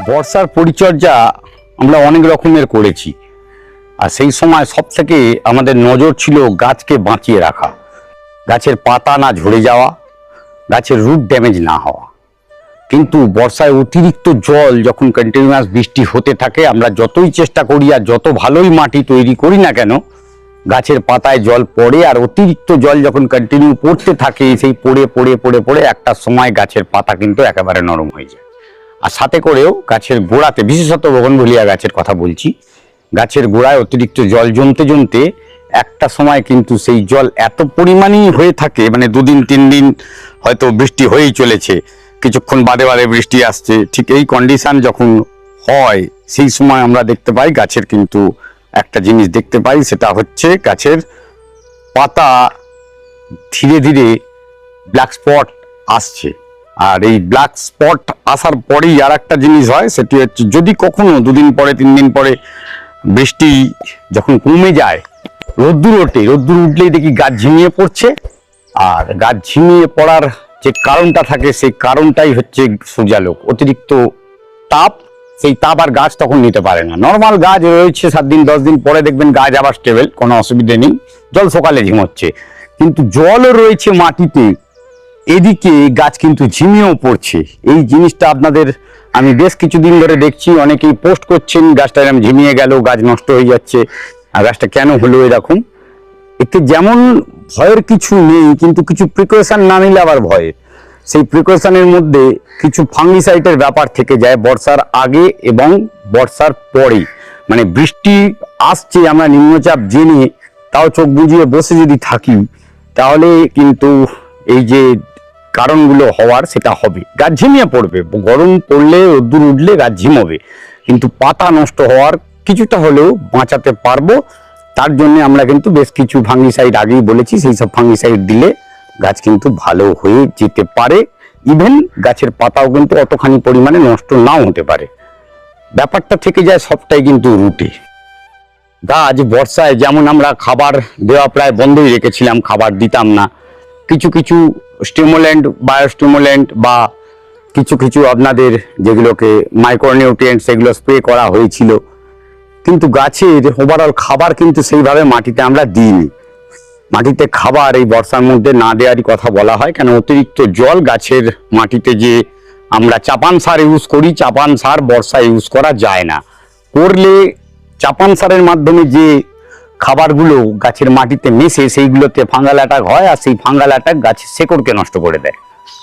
বর্ষার পরিচর্যা আমরা অনেক রকমের করেছি, আর সেই সময় সব থেকে আমাদের নজর ছিল গাছকে বাঁচিয়ে রাখা, গাছের পাতা না ঝরে যাওয়া, গাছের রুট ড্যামেজ না হওয়া। কিন্তু বর্ষায় অতিরিক্ত জল যখন কন্টিনিউয়াস বৃষ্টি হতে থাকে, আমরা যতই চেষ্টা করি আর যত ভালোই মাটি তৈরি করি না কেন, গাছের পাতায় জল পড়ে, আর অতিরিক্ত জল যখন কন্টিনিউ পড়তে থাকে, সেই পড়ে পড়ে পড়ে পড়ে একটা সময় গাছের পাতা কিন্তু একেবারে নরম হয়ে যায়। আর সাথে করেও গাছের গোড়াতে, বিশেষত বোগনভেলিয়া গাছের কথা বলছি, গাছের গোড়ায় অতিরিক্ত জল জমতে জমতে একটা সময় কিন্তু সেই জল এত পরিমাণই হয়ে থাকে, মানে 2 দিন 3 দিন হয়তো বৃষ্টি হয়েই চলেছে, কিছুক্ষণ বাদে বাদে বৃষ্টি আসছে, ঠিক এই কন্ডিশন যখন হয় সেই সময় আমরা দেখতে পাই গাছের কিন্তু একটা জিনিস দেখতে পাই, সেটা হচ্ছে গাছের পাতা ধীরে ধীরে ব্ল্যাক স্পট আসছে। আর এই ব্ল্যাক স্পট আসার পরেই আর একটা জিনিস হয়, সেটি হচ্ছে যদি কখনো 2 দিন পরে 3 দিন পরে বৃষ্টি যখন কমে যায়, রোদ্দুর ওঠে, রোদ্দুর উঠলেই দেখি গাছ ঝিমিয়ে পড়ছে। আর গাছ ঝিমিয়ে পড়ার যে কারণটা থাকে, সেই কারণটাই হচ্ছে সূর্যালোক, অতিরিক্ত তাপ। সেই তাপ আর গাছ তখন নিতে পারে না। নর্মাল গাছ রয়েছে 7 দিন 10 দিন পরে দেখবেন গাছ আবার স্টেবল, কোনো অসুবিধে নেই, জল সকালে ঝিমোচ্ছে। কিন্তু জলও রয়েছে মাটিতে, এদিকে গাছ কিন্তু ঝিমিয়েও পড়ছে। এই জিনিসটা আপনাদের আমি বেশ কিছুদিন ধরে দেখছি, অনেকেই পোস্ট করছেন গাছটা এরকম ঝিমিয়ে গেল, গাছ নষ্ট হয়ে যাচ্ছে, আর গাছটা কেন হলো এরকম। এতে যেমন ভয়ের কিছু নেই, কিন্তু কিছু প্রিকশন না নিলে আবার ভয়। সেই প্রিকশনের মধ্যে কিছু ফাঙ্গিসাইডের ব্যাপার থেকে যায় বর্ষার আগে এবং বর্ষার পরে। মানে বৃষ্টি আসছে আমরা নিম্নচাপ জেনে তাও চোখ বুজিয়ে বসে যদি থাকি, তাহলে কিন্তু এই যে কারণগুলো হওয়ার সেটা হবে, গাছ ঝিমিয়ে পড়বে। গরম পড়লে, রোদ্দুর উঠলে গাছ ঝিমোবে, কিন্তু পাতা নষ্ট হওয়ার কিছুটা হলেও বাঁচাতে পারবো। তার জন্য আমরা কিন্তু বেশ কিছু ফাঙ্গিসাইড আগেই বলেছি, সেই সব ফাঙ্গিসাইড দিলে গাছ কিন্তু ভালো হয়ে যেতে পারে। ইভেন গাছের পাতাও কিন্তু অতখানি পরিমাণে নষ্ট নাও হতে পারে। ব্যাপারটা থেকে যায় সবটাই কিন্তু রুটে। গাছ বর্ষায় যেমন আমরা খাবার দেওয়া প্রায় বন্ধই রেখেছিলাম, খাবার দিতাম না, কিছু কিছু স্টিমুল্যান্ট, বায়োস্টিমুল্যান্ট বা কিছু কিছু আপনাদের যেগুলোকে মাইক্রোনিউট্রিয়েন্টস, সেগুলো স্প্রে করা হয়েছিল, কিন্তু গাছের ওভারঅল খাবার কিন্তু সেইভাবে মাটিতে আমরা দিইনি। মাটিতে খাবার এই বর্ষার মধ্যে না দেওয়ারই কথা বলা হয়, কেন অতিরিক্ত জল গাছের মাটিতে যে আমরা চাপান সার ইউজ করি, চাপান সার বর্ষায় ইউজ করা যায় না। করলে চাপান সারের মাধ্যমে যে খাবারগুলো গাছের মাটিতে মেশে সেইগুলোতে ফাঙ্গাল অ্যাটাক হয়, আর সেই ফাঙ্গাল অ্যাটাক গাছের শেকড়কে নষ্ট করে দেয়,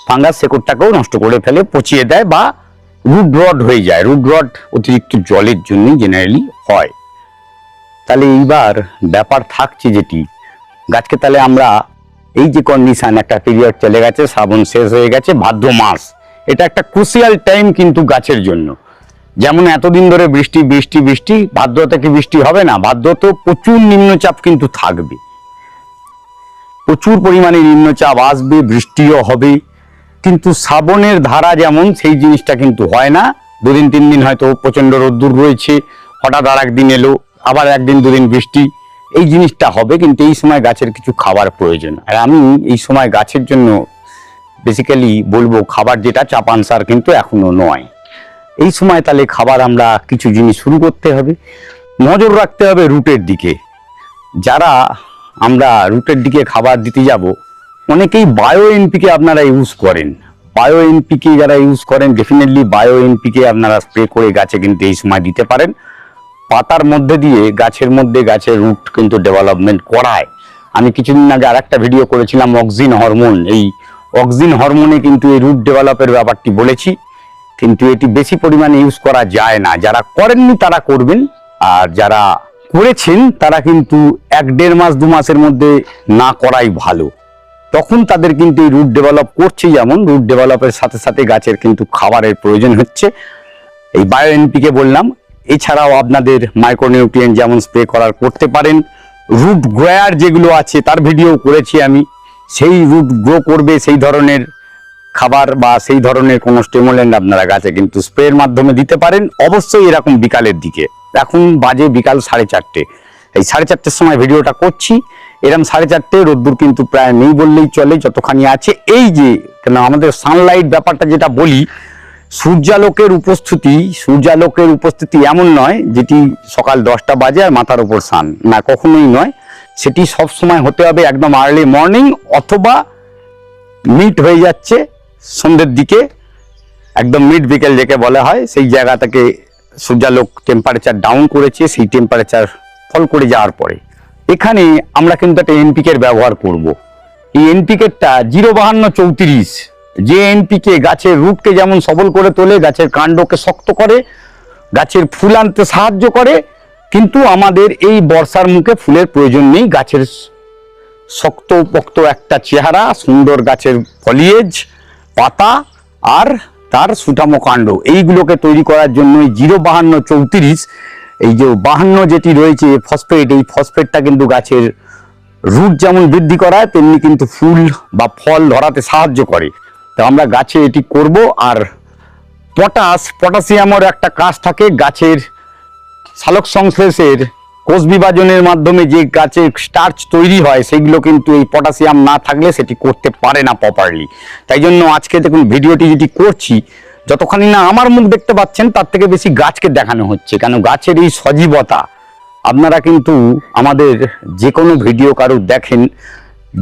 ফাঙ্গাস শেকড়টাকেও নষ্ট করে ফেলে, পচিয়ে দেয় বা রুট রড হয়ে যায়। রুট রড অতিরিক্ত জলের জন্যই জেনারেলি হয়। তাহলে এইবার ব্যাপার থাকছে যেটি, গাছকে তাহলে আমরা এই যে কন্ডিশন, একটা পিরিয়ড চলে গেছে, শ্রাবণ শেষ হয়ে গেছে, ভাদ্র মাস, এটা একটা ক্রুশিয়াল টাইম কিন্তু গাছের জন্য। যেমন এতদিন ধরে বৃষ্টি বৃষ্টি বৃষ্টি, ভাদ্র থেকে বৃষ্টি হবে না, ভাদ্র তো প্রচুর নিম্নচাপ কিন্তু থাকবে, প্রচুর পরিমাণে নিম্নচাপ আসবে, বৃষ্টিও হবে। কিন্তু শ্রাবণের ধারা যেমন, সেই জিনিসটা কিন্তু হয় না। 2 দিন 3 দিন হয়তো প্রচন্ড রোদ্দুর রয়েছে, হঠাৎ আর একদিন এলো, আবার 1 দিন 2 দিন বৃষ্টি, এই জিনিসটা হবে। কিন্তু এই সময় গাছের কিছু খাবার প্রয়োজন, আর আমি এই সময় গাছের জন্য বেসিক্যালি বলবো খাবার যেটা চাপান সার কিন্তু এখনো নয়। এই সময় তাহলে খাবার আমরা কিছু জিনিস শুরু করতে হবে, নজর রাখতে হবে রুটের দিকে। যারা আমরা রুটের দিকে খাবার দিতে যাব, অনেকেই বায়ো এনপিকে আপনারা ইউজ করেন। বায়ো এনপিকে যারা ইউজ করেন, ডেফিনেটলি বায়ো এনপিকে আপনারা স্প্রে করে গাছে কিন্তু এই সময় দিতে পারেন। পাতার মধ্যে দিয়ে গাছের মধ্যে গাছের রুট কিন্তু ডেভেলপমেন্ট করায়। আমি কিছুদিন আগে আর একটা ভিডিও করেছিলাম অক্সিন হরমোন, এই অক্সিন হরমোনে কিন্তু এই রুট ডেভেলপের ব্যাপারটি বলেছি, কিন্তু এটি বেশি পরিমাণে ইউজ করা যায় না। যারা করেননি তারা করবেন, আর যারা করেছেন তারা কিন্তু 1-1.5 মাস 2 মাসের মধ্যে না করাই ভালো। তখন তাদের কিন্তু এই রুট ডেভেলপ করছে, যেমন রুট ডেভেলপের সাথে সাথে গাছের কিন্তু খাবারের প্রয়োজন হচ্ছে। এই বায়ো এনপিকে বললাম, এছাড়াও আপনাদের মাইক্রোনিউট্রিয়েন্ট যেমন স্প্রে করার করতে পারেন। রুট গ্রোয়ার যেগুলো আছে তার ভিডিও করেছি আমি, সেই রুট গ্রো করবে সেই ধরনের খাবার বা সেই ধরনের কোনো স্টিমুল্যান্ট আপনারা গাছে কিন্তু স্প্রের মাধ্যমে দিতে পারেন। অবশ্যই এরকম বিকালের দিকে, এখন বাজে বিকাল 4:30, এই 4:30 সময় ভিডিওটা করছি। এরকম 4:30 রোদ্দুর কিন্তু প্রায় নেই বললেই চলে, যতখানি আছে। এই যে কেন আমাদের সানলাইট ব্যাপারটা যেটা বলি, সূর্যালোকের উপস্থিতি এমন নয় যেটি সকাল 10টা বাজে আর মাথার উপর সান, না, কখনোই নয়। সেটি সব সময় হতে হবে একদম আর্লি মর্নিং, অথবা মিড হয়ে যাচ্ছে সন্ধ্যের দিকে, একদম মিড বিকেল যাকে বলা হয়, সেই জায়গা থেকে সূর্যালোক টেম্পারেচার ডাউন করেছে। সেই টেম্পারেচার ফল করে যাওয়ার পরে এখানে আমরা কিন্তু একটা এনপিকে ব্যবহার করব। এই এনপিকেটা 05234, যে এনপিকে গাছের রুটকে যেমন সবল করে তোলে, গাছের কাণ্ডকে শক্ত করে, গাছের ফুল আনতে সাহায্য করে, কিন্তু আমাদের এই বর্ষার মুখে ফুলের প্রয়োজন নেই। গাছের শক্ত পোক্ত একটা চেহারা, সুন্দর গাছের ফলিয়েজ, পাতা আর তার সুঠামো কাণ্ড, এইগুলোকে তৈরি করার জন্য 05234, এই যে 52 যেটি রয়েছে ফসফেট, এই ফসফেটটা কিন্তু গাছের রুট যেমন বৃদ্ধি করায় তেমনি কিন্তু ফুল বা ফল ধরাতে সাহায্য করে। তো আমরা গাছে এটি করব। আর পটাশিয়ামের একটা কাজ থাকে, গাছের সালোক সংশ্লেষের কোষ বিভাজনের মাধ্যমে যে গাছের স্টার্চ তৈরি হয়, সেগুলো কিন্তু এই পটাশিয়াম না থাকলে সেটি করতে পারে না প্রপারলি। তাই জন্য আজকে দেখুন ভিডিওটি যেটি করছি, যতখানি না আমার মুখ দেখতে পাচ্ছেন তার থেকে বেশি গাছকে দেখানো হচ্ছে, কেন গাছের এই সজীবতা আপনারা কিন্তু আমাদের যে কোনো ভিডিও কারো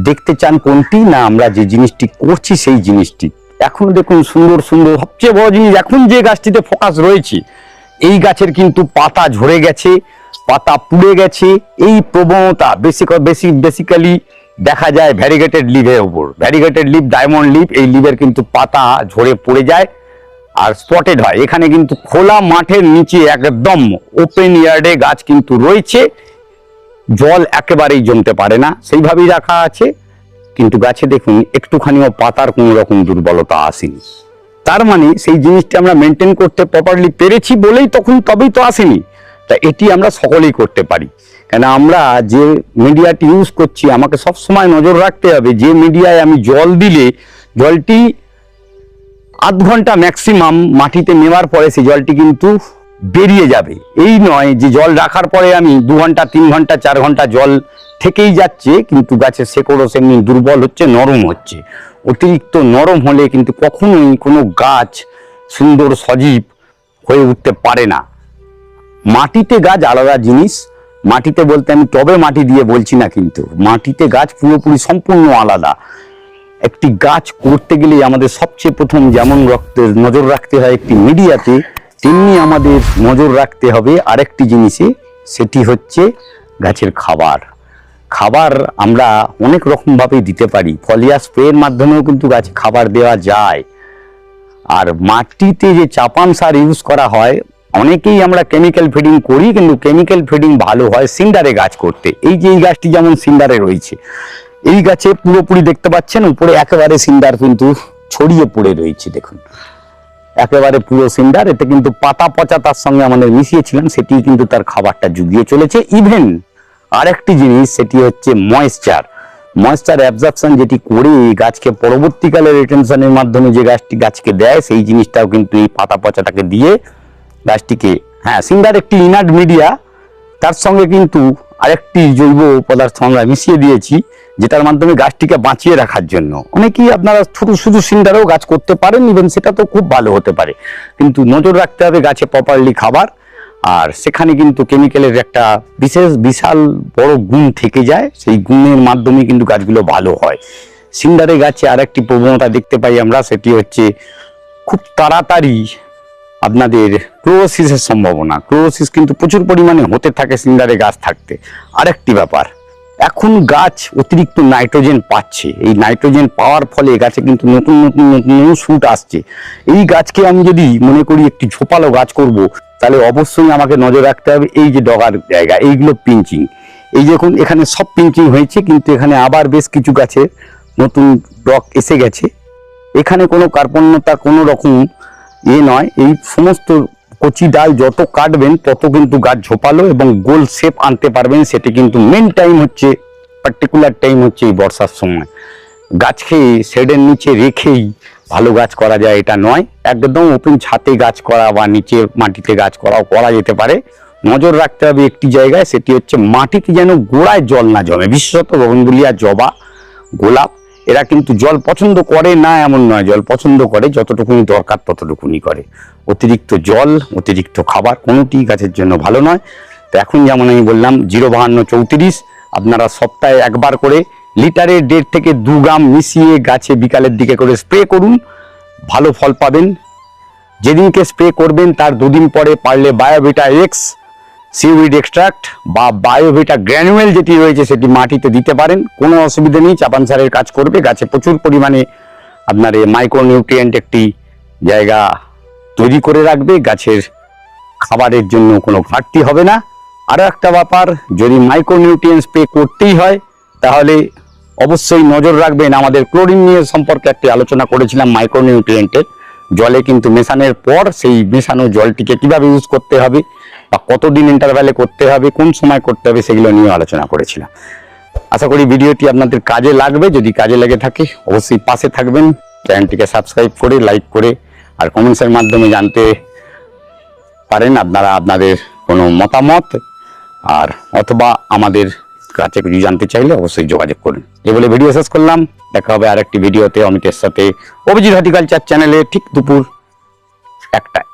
দেখতে চান কোনটি না, আমরা যে জিনিসটি করছি সেই জিনিসটি। এখন দেখুন সুন্দর সুন্দর, সবচেয়ে বড় জিনিস এখন যে গাছটিতে ফোকাস রয়েছে, এই গাছের কিন্তু পাতা ঝরে গেছে, পাতা পুড়ে গেছে। এই প্রবণতা বেসিক্যালি দেখা যায় ভ্যারিগেটেড লিভের ওপর। ভ্যারিগেটেড লিভ, ডায়মন্ড লিভ, এই লিভের কিন্তু পাতা ঝরে পড়ে যায় আর স্পটেড হয়। এখানে কিন্তু খোলা মাঠের নিচে একদম ওপেন ইয়ার্ডে গাছ কিন্তু রয়েছে, জল একেবারেই জমতে পারে না, সেইভাবেই রাখা আছে। কিন্তু গাছে দেখুন একটুখানিও পাতার কোনো রকম দুর্বলতা আসেনি। তার মানে সেই জিনিসটা আমরা মেনটেন করতে প্রপারলি পেরেছি বলেই তবেই তো আসেনি। তা এটি আমরা সকলেই করতে পারি, কেন আমরা যে মিডিয়াটি ইউজ করছি, আমাকে সবসময় নজর রাখতে হবে যে মিডিয়ায় আমি জল দিলে জলটি আধ ঘন্টা ম্যাক্সিমাম মাটিতে নেওয়ার পরে সেই জলটি কিন্তু বেরিয়ে যাবে। এই নয় যে জল রাখার পরে আমি 2 ঘন্টা 3 ঘন্টা 4 ঘন্টা জল থেকেই যাচ্ছে, কিন্তু গাছের শেকড়ও সেমনি দুর্বল হচ্ছে, নরম হচ্ছে। অতিরিক্ত নরম হলে কিন্তু কখনোই কোনো গাছ সুন্দর সজীব হয়ে উঠতে পারে না। মাটিতে গাছ আলাদা জিনিস, মাটিতে বলতে আমি টবে মাটি দিয়ে বলছি না, কিন্তু মাটিতে গাছ পুরোপুরি সম্পূর্ণ আলাদা। একটি গাছ করতে গেলে আমাদের সবচেয়ে প্রথম যেমন নজর রাখতে হয় একটি মিডিয়াতে, তেমনি আমাদের নজর রাখতে হবে আরেকটি জিনিসে, সেটি হচ্ছে গাছের খাবার। খাবার আমরা অনেক রকমভাবেই দিতে পারি, ফলিয়া স্প্রের মাধ্যমেও কিন্তু গাছে খাবার দেওয়া যায়। আর মাটিতে যে চাপান সার ইউজ করা হয়, অনেকেই আমরা কেমিক্যাল ফিডিং করি, কিন্তু কেমিক্যাল ফিডিং ভালো হয় সিন্ডারে গাছ করতে। এই যে এই গাছটি যেমন সিন্ডারে রয়েছে, এই গাছে পুরোপুরি দেখতে পাচ্ছেন উপরে একেবারে সিন্ডার কিন্তু ছড়িয়ে পড়ে রয়েছে, দেখুন একেবারে পুরো সিন্ডার। এতে কিন্তু পাতা পচা তার সঙ্গে আমাদের মিশিয়েছিলাম, সেটি কিন্তু তার খাবারটা জুগিয়ে চলেছে। ইভেন আরেকটি জিনিস, সেটি হচ্ছে ময়েশ্চার অ্যাবজর্পশন, যেটি করে গাছকে পরবর্তীকালে রিটেনশনের মাধ্যমে যে গাছকে দেয়, সেই জিনিসটাও কিন্তু এই পাতা পচাটাকে দিয়ে গাছটিকে, হ্যাঁ সিন্ডার একটি ইনার্ট মিডিয়া, তার সঙ্গে কিন্তু আরেকটি জৈব পদার্থ আমরা মিশিয়ে দিয়েছি, যেটার মাধ্যমে গাছটিকে বাঁচিয়ে রাখার জন্য। অনেকেই আপনারা শুধু সিন্ডারেও গাছ করতে পারেন, ইভেন সেটা তো খুব ভালো হতে পারে, কিন্তু নজর রাখতে হবে গাছে প্রপারলি খাবার। আর সেখানে কিন্তু কেমিক্যালের একটা বিশাল বড় গুণ থেকে যায়, সেই গুণের মাধ্যমে কিন্তু গাছগুলো ভালো হয়। সিন্ডারে গাছে আরেকটি প্রবণতা দেখতে পাই আমরা, সেটি হচ্ছে খুব তাড়াতাড়ি আপনাদের ক্লোরোসিসের সম্ভাবনা। ক্লোরোসিস কিন্তু প্রচুর পরিমাণে হতে থাকে সিন্ডারে গাছ থাকতে। আরেকটি ব্যাপার, এখন গাছ অতিরিক্ত নাইট্রোজেন পাচ্ছে, এই নাইট্রোজেন পাওয়ার ফলে গাছে কিন্তু নতুন শুট আসছে। এই গাছকে আমি যদি মনে করি একটি ঝোপালো গাছ করব, তাহলে অবশ্যই আমাকে নজর রাখতে হবে এই যে ডগার জায়গা, এইগুলো পিঞ্চিং, এই যখন এখানে সব পিঞ্চিং হয়েছে, কিন্তু এখানে আবার বেশ কিছু গাছে নতুন ডগ এসে গেছে। এখানে কোনো কার্পণ্যতা কোনো রকম নয়, এই সমস্ত কচি ডাল যত কাটবেন তত কিন্তু গাছ ঝোপালো এবং গোল শেপ আনতে পারবেন। সেটি কিন্তু মেন টাইম হচ্ছে, পার্টিকুলার টাইম হচ্ছে এই বর্ষার সময়। গাছকে শেডের নিচে রেখেই ভালো গাছ করা যায় এটা নয়, একদম ওপেন ছাদে গাছ করা বা নিচে মাটিতে গাছ করা যেতে পারে, নজর রাখতে হবে একটি জায়গায়, সেটি হচ্ছে মাটিতে যেন গোড়ায় জল না জমে। বিশেষত বগনভিলিয়া, জবা, গোলাপ এরা কিন্তু জল পছন্দ করে না এমন নয়, জল পছন্দ করে, যতটুকুনি দরকার ততটুকুনি করে। অতিরিক্ত জল, অতিরিক্ত খাবার কোনোটি গাছের জন্য ভালো নয়। তো এখন যেমন আমি বললাম 05234 আপনারা সপ্তাহে একবার করে লিটারে 1.5 থেকে 2 গ্রাম মিশিয়ে গাছে বিকালের দিকে করে স্প্রে করুন, ভালো ফল পাবেন। যেদিনকে স্প্রে করবেন তার 2 দিন পরে পারলে বায়োভিটা এক্স সিউইড এক্সট্রাক্ট বা বায়োভিটা গ্র্যানুয়েল যেটি রয়েছে সেটি মাটিতে দিতে পারেন, কোনো অসুবিধা নেই। চাপান সারের কাজ করবে, গাছে প্রচুর পরিমাণে আপনার এই মাইক্রোনিউট্রিয়েন্ট একটি জায়গা তৈরি করে রাখবে, গাছের খাবারের জন্য কোনো ঘাটতি হবে না। আরও একটা ব্যাপার, যদি মাইক্রোনিউট্রিয়েন্ট স্প্রে করতেই হয় তাহলে অবশ্যই নজর রাখবেন, আমাদের ক্লোরিন নিয়ে সম্পর্কে একটি আলোচনা করেছিলাম মাইক্রোনিউট্রিয়েন্টের, জলে কিন্তু মেশানোর পর সেই মেশানো জলটিকে কিভাবে ইউজ করতে হবে বা কতদিন ইন্টারভ্যালে করতে হবে, কোন সময় করতে হবে, সেগুলো নিয়ে আলোচনা করেছিলাম। আশা করি ভিডিওটি আপনাদের কাজে লাগবে। যদি কাজে লেগে থাকে অবশ্যই পাশে থাকবেন, চ্যানেলটিকে সাবস্ক্রাইব করে, লাইক করে আর কমেন্টসের মাধ্যমে জানতে পারেন আপনারা আপনাদের কোনো মতামত, আর অথবা আমাদের কাছে কিছু জানতে চাইলে অবশ্যই যোগাযোগ করুন। এই বলে ভিডিও শেষ করলাম, দেখা হবে আর একটি ভিডিওতে অমিতের সাথে, অভিজিৎ হর্টিকালচার চ্যানেলে ঠিক দুপুর 1টায়।